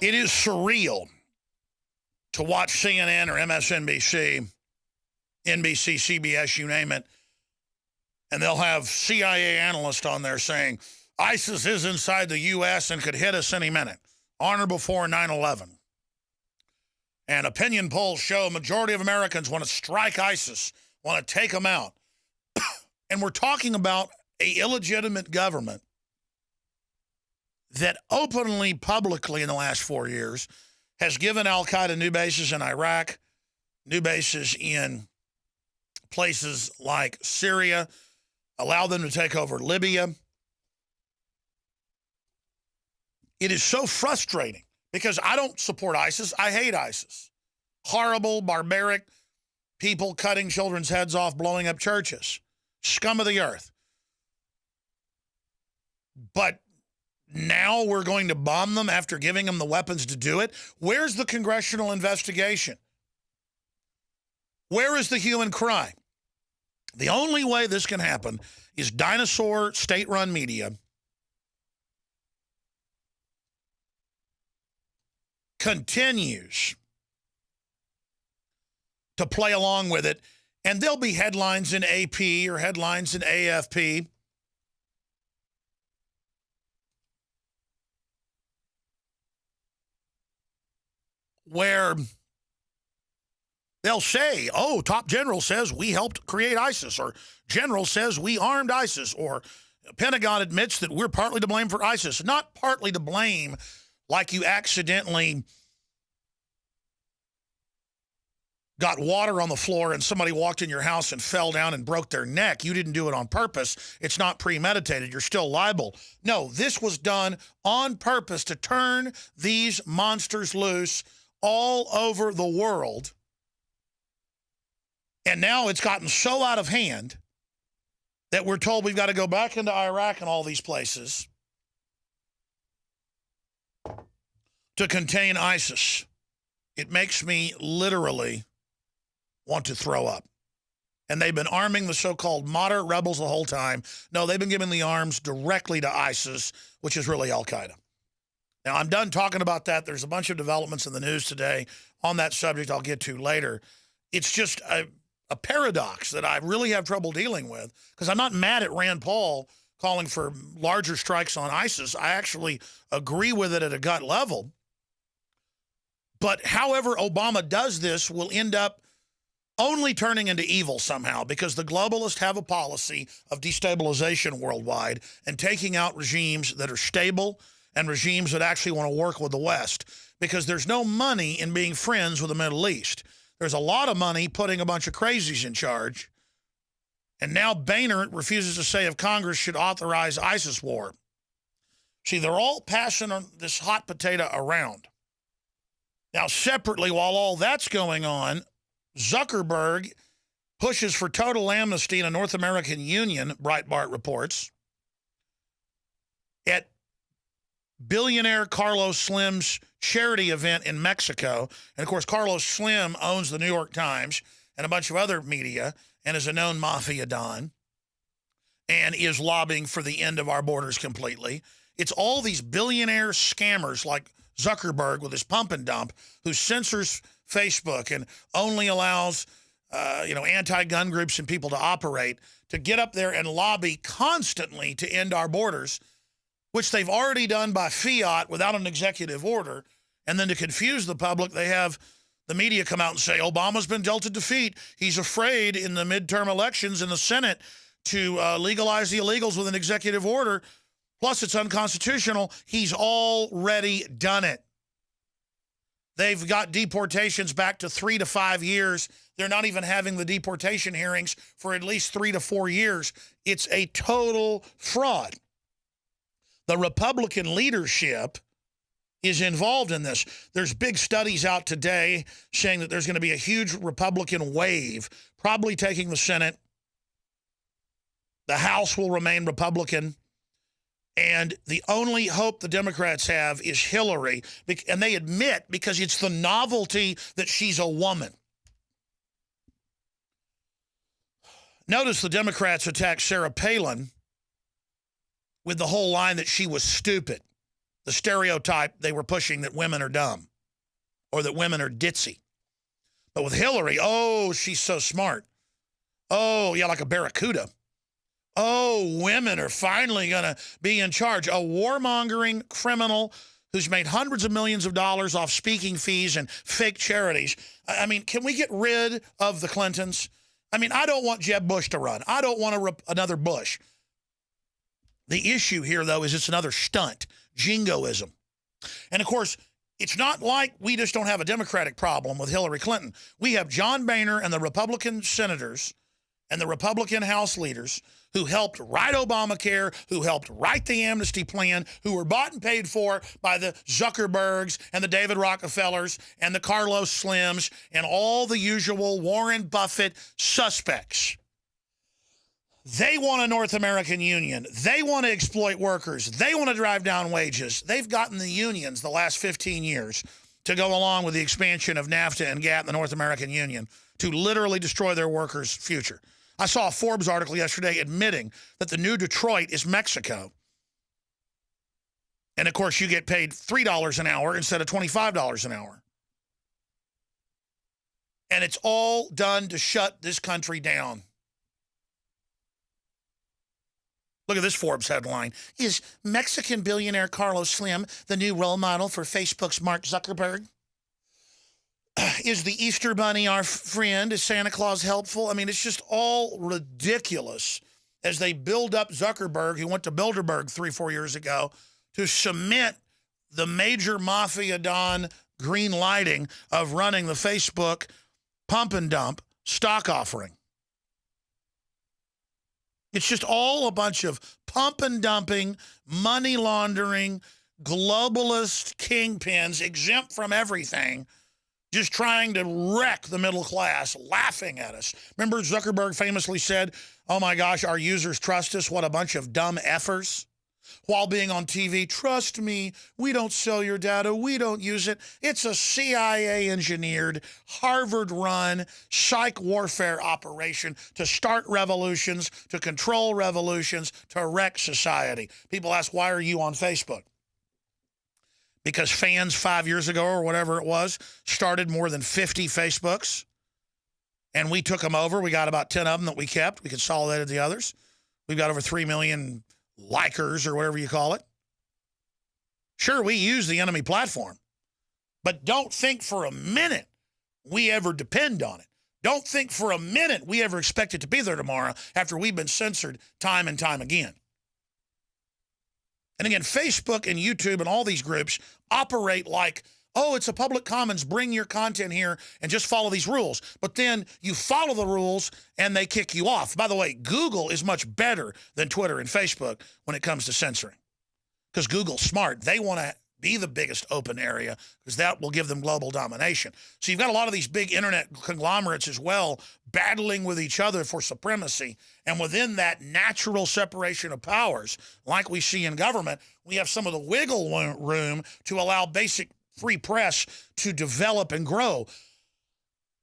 It is surreal to watch CNN or MSNBC, NBC, CBS, you name it, and they'll have CIA analysts on there saying, ISIS is inside the U.S. and could hit us any minute, on or before 9/11. And opinion polls show a majority of Americans want to strike ISIS, want to take them out. And we're talking about an illegitimate government that openly, publicly in the last 4 years has given al-Qaeda new bases in Iraq, new bases in places like Syria, allowed them to take over Libya. It is so frustrating because I don't support ISIS. I hate ISIS. Horrible, barbaric people cutting children's heads off, blowing up churches. Scum of the earth. But now we're going to bomb them after giving them the weapons to do it? Where's the congressional investigation? Where is the hue and cry? The only way this can happen is dinosaur state-run media continues to play along with it, and there'll be headlines in AP or headlines in AFP where they'll say, oh, top general says we helped create ISIS, or general says we armed ISIS, or Pentagon admits that we're partly to blame for ISIS. Not partly to blame like you accidentally got water on the floor and somebody walked in your house and fell down and broke their neck. You didn't do it on purpose. It's not premeditated. You're still liable. No, this was done on purpose to turn these monsters loose all over the world. And now it's gotten so out of hand that we're told we've got to go back into Iraq and all these places to contain ISIS. It makes me literally want to throw up. And they've been arming the so-called moderate rebels the whole time. No, they've been giving the arms directly to ISIS, which is really al-Qaeda. Now, I'm done talking about that. There's a bunch of developments in the news today on that subject I'll get to later. It's just a paradox that I really have trouble dealing with, because I'm not mad at Rand Paul calling for larger strikes on ISIS. I actually agree with it at a gut level. But however Obama does this will end up only turning into evil somehow, because the globalists have a policy of destabilization worldwide and taking out regimes that are stable and regimes that actually want to work with the West, because there's no money in being friends with the Middle East. There's a lot of money putting a bunch of crazies in charge. And now Boehner refuses to say if Congress should authorize ISIS war. See, they're all passing on this hot potato around. Now, separately, while all that's going on, Zuckerberg pushes for total amnesty in a North American union, Breitbart reports, at billionaire Carlos Slim's charity event in Mexico. And, of course, Carlos Slim owns the New York Times and a bunch of other media and is a known mafia don and is lobbying for the end of our borders completely. It's all these billionaire scammers like Zuckerberg with his pump and dump who censors Facebook and only allows, anti-gun groups and people to operate, to get up there and lobby constantly to end our borders, which they've already done by fiat without an executive order. And then to confuse the public, they have the media come out and say, Obama's been dealt a defeat. He's afraid in the midterm elections in the Senate to legalize the illegals with an executive order. Plus, it's unconstitutional. He's already done it. They've got deportations back to 3 to 5 years. They're not even having the deportation hearings for at least 3 to 4 years. It's a total fraud. The Republican leadership is involved in this. There's big studies out today saying that there's going to be a huge Republican wave, probably taking the Senate. The House will remain Republican. And the only hope the Democrats have is Hillary. And they admit, because it's the novelty that she's a woman. Notice the Democrats attacked Sarah Palin with the whole line that she was stupid, the stereotype they were pushing that women are dumb or that women are ditzy. But with Hillary, oh, she's so smart. Oh, yeah, like a barracuda. Oh, women are finally going to be in charge. A warmongering criminal who's made hundreds of millions of dollars off speaking fees and fake charities. I mean, can we get rid of the Clintons? I mean, I don't want Jeb Bush to run. I don't want another Bush. The issue here, though, is it's another stunt, jingoism. And, of course, it's not like we just don't have a Democratic problem with Hillary Clinton. We have John Boehner and the Republican senators and the Republican House leaders who helped write Obamacare, who helped write the amnesty plan, who were bought and paid for by the Zuckerbergs and the David Rockefellers and the Carlos Slims and all the usual Warren Buffett suspects. They want a North American union. They want to exploit workers. They want to drive down wages. They've gotten the unions the last 15 years to go along with the expansion of NAFTA and GATT, the North American Union, to literally destroy their workers' future. I saw a Forbes article yesterday admitting that the new Detroit is Mexico. And, of course, you get paid $3 an hour instead of $25 an hour. And it's all done to shut this country down. Look at this Forbes headline. Is Mexican billionaire Carlos Slim the new role model for Facebook's Mark Zuckerberg? Is the Easter Bunny our friend? Is Santa Claus helpful? I mean, it's just all ridiculous as they build up Zuckerberg, who went to Bilderberg 3-4 years ago, to cement the major mafia don green lighting of running the Facebook pump and dump stock offering. It's just all a bunch of pump and dumping, money laundering, globalist kingpins exempt from everything, just trying to wreck the middle class, laughing at us. Remember Zuckerberg famously said, oh my gosh, our users trust us, what a bunch of dumb effers. While being on TV, trust me, we don't sell your data, we don't use it. It's a CIA-engineered, Harvard-run psych warfare operation to start revolutions, to control revolutions, to wreck society. People ask, why are you on Facebook? Because fans 5 years ago or whatever it was started more than 50 Facebooks, and we took them over. We got about 10 of them that we kept. We consolidated the others. We've got over 3 million likers or whatever you call it. Sure, we use the enemy platform, but don't think for a minute we ever depend on it. Don't think for a minute we ever expect it to be there tomorrow after we've been censored time and time again. And again, Facebook and YouTube and all these groups operate like, oh, it's a public commons, bring your content here and just follow these rules. But then you follow the rules and they kick you off. By the way, Google is much better than Twitter and Facebook when it comes to censoring. Because Google's smart. They want to be the biggest open area because that will give them global domination. So you've got a lot of these big internet conglomerates as well battling with each other for supremacy. And within that natural separation of powers, like we see in government, we have some of the wiggle room to allow basic free press to develop and grow.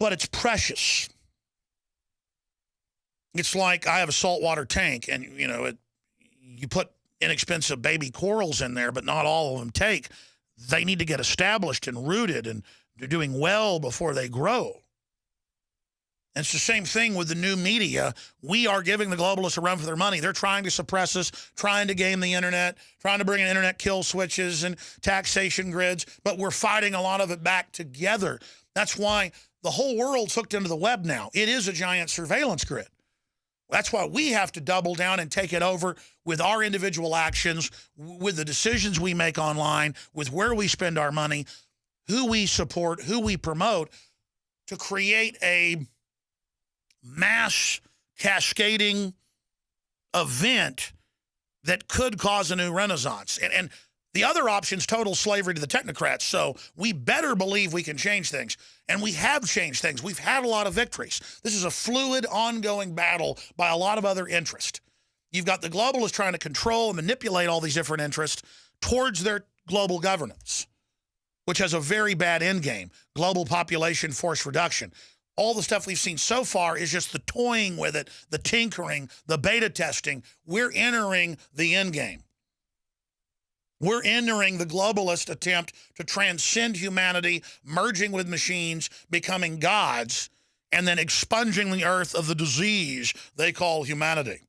But it's precious. It's like I have a saltwater tank and, you know, you put inexpensive baby corals in there, but not all of them take. They need to get established and rooted, and they're doing well before they grow. And it's the same thing with the new media. We are giving the globalists a run for their money. They're trying to suppress us, trying to game the internet, trying to bring in internet kill switches and taxation grids, but we're fighting a lot of it back together. That's why the whole world's hooked into the web now. It is a giant surveillance grid. That's why we have to double down and take it over with our individual actions, with the decisions we make online, with where we spend our money, who we support, who we promote, to create a mass cascading event that could cause a new renaissance. And the other option is total slavery to the technocrats. So we better believe we can change things. And we have changed things. We've had a lot of victories. This is a fluid, ongoing battle by a lot of other interests. You've got the globalists trying to control and manipulate all these different interests towards their global governance, which has a very bad end game, global population force reduction. All the stuff we've seen so far is just the toying with it, the tinkering, the beta testing. We're entering the end game. We're entering the globalist attempt to transcend humanity, merging with machines, becoming gods, and then expunging the earth of the disease they call humanity.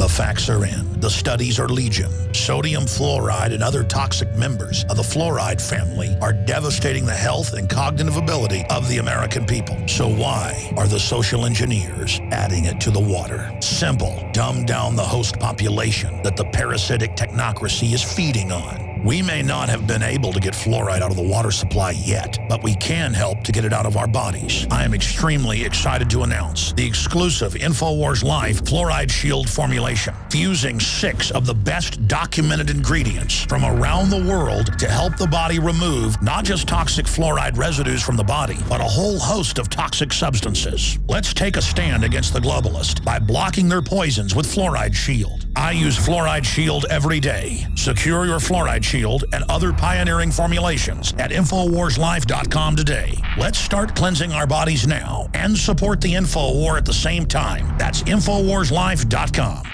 The facts are in. The studies are legion. Sodium fluoride and other toxic members of the fluoride family are devastating the health and cognitive ability of the American people. So why are the social engineers adding it to the water? Simple. Dumb down the host population that the parasitic technocracy is feeding on. We may not have been able to get fluoride out of the water supply yet, but we can help to get it out of our bodies. I am extremely excited to announce the exclusive InfoWars Life Fluoride Shield formulation, fusing 6 of the best documented ingredients from around the world to help the body remove not just toxic fluoride residues from the body, but a whole host of toxic substances. Let's take a stand against the globalist by blocking their poisons with Fluoride Shield. I use Fluoride Shield every day. Secure your Fluoride Shield and other pioneering formulations at InfoWarsLife.com today. Let's start cleansing our bodies now and support the InfoWar at the same time. That's InfoWarsLife.com.